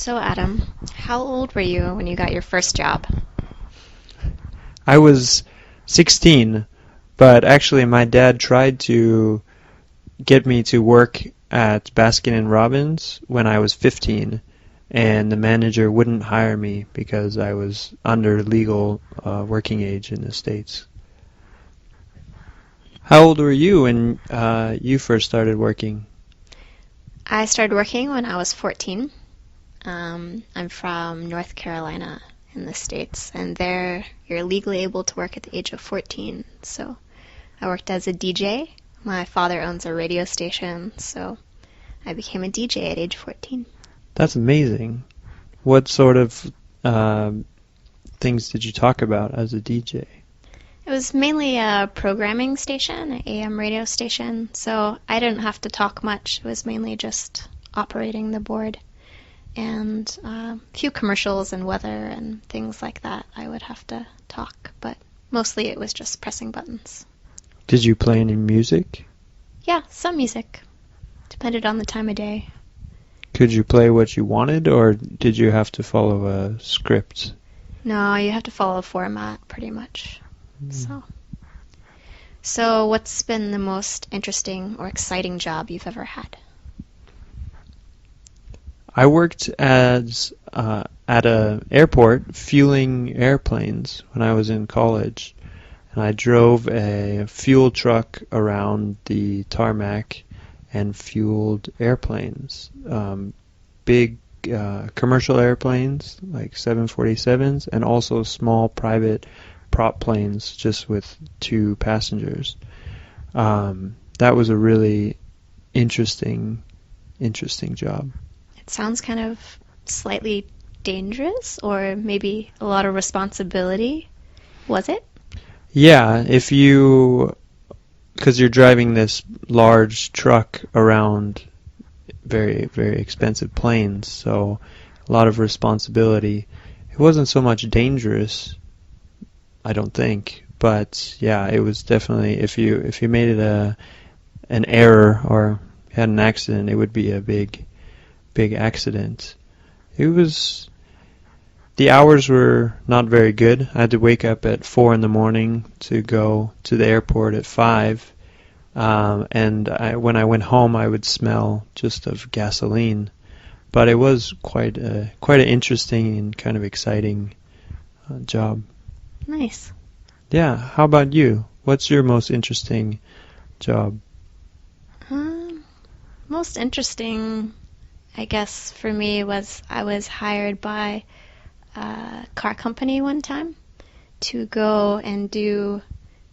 So, Adam, how old were you when you got your first job? I was 16, but actually my dad tried to get me to work at Baskin and Robbins when I was 15, and the manager wouldn't hire me because I was under legal working age in the States. How old were you when you first started working? I started working when I was 14. I'm from North Carolina in the States, and there you're legally able to work at the age of 14. So I worked as a DJ. My father owns a radio station, so I became a DJ at age 14. That's amazing. What sort of things did you talk about as a DJ? It was mainly a programming station, an AM radio station, so I didn't have to talk much. It was mainly just operating the board. And a few commercials and weather and things like that I would have to talk, but mostly it was just pressing buttons. Did you play any music? Yeah, some music. Depended on the time of day. Could you play what you wanted, or did you have to follow a script? No, you have to follow a format pretty much. So what's been the most interesting or exciting job you've ever had? I worked as at an airport fueling airplanes when I was in college, and I drove a fuel truck around the tarmac and fueled airplanes, big commercial airplanes like 747s, and also small private prop planes just with 2 passengers. That was a really interesting job. It sounds kind of slightly dangerous, or maybe a lot of responsibility. Was it? Yeah, because you're driving this large truck around very, very expensive planes, so a lot of responsibility. It wasn't so much dangerous, I don't think, but yeah, it was definitely, if you made it an error or had an accident, it would be a big accident. The hours were not very good. I had to wake up at 4 in the morning to go to the airport at 5. And when I went home, I would smell just of gasoline. But it was quite an interesting and kind of exciting job. Nice. Yeah. How about you? What's your most interesting job? Most interesting, I guess, for me was I was hired by a car company one time to go and do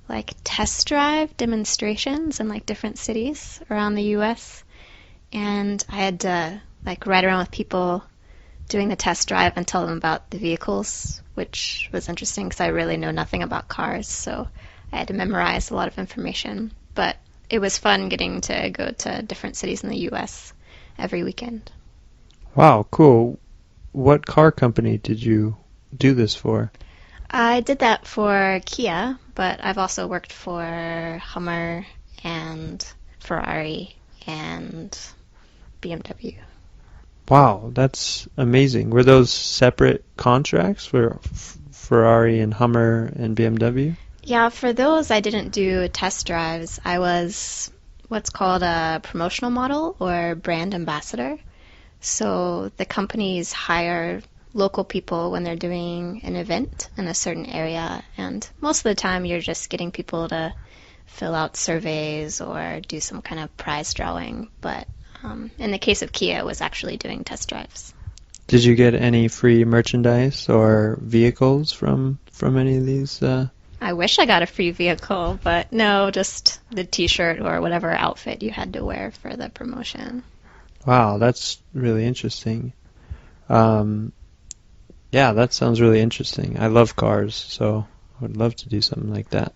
like test drive demonstrations in like different cities around the US, and I had to like ride around with people doing the test drive and tell them about the vehicles, which was interesting because I really know nothing about cars, so I had to memorize a lot of information, but it was fun getting to go to different cities in the US every weekend. Wow, cool. What car company did you do this for? I did that for Kia, but I've also worked for Hummer and Ferrari and BMW. Wow, that's amazing. Were those separate contracts for Ferrari and Hummer and BMW? Yeah, for those I didn't do test drives. I was what's called a promotional model or brand ambassador. So the companies hire local people when they're doing an event in a certain area, and most of the time you're just getting people to fill out surveys or do some kind of prize drawing. But in the case of Kia, it was actually doing test drives. Did you get any free merchandise or vehicles from any of these? I wish I got a free vehicle, but no, just the t-shirt or whatever outfit you had to wear for the promotion. Wow, that's really interesting. Yeah, that sounds really interesting. I love cars, so I would love to do something like that.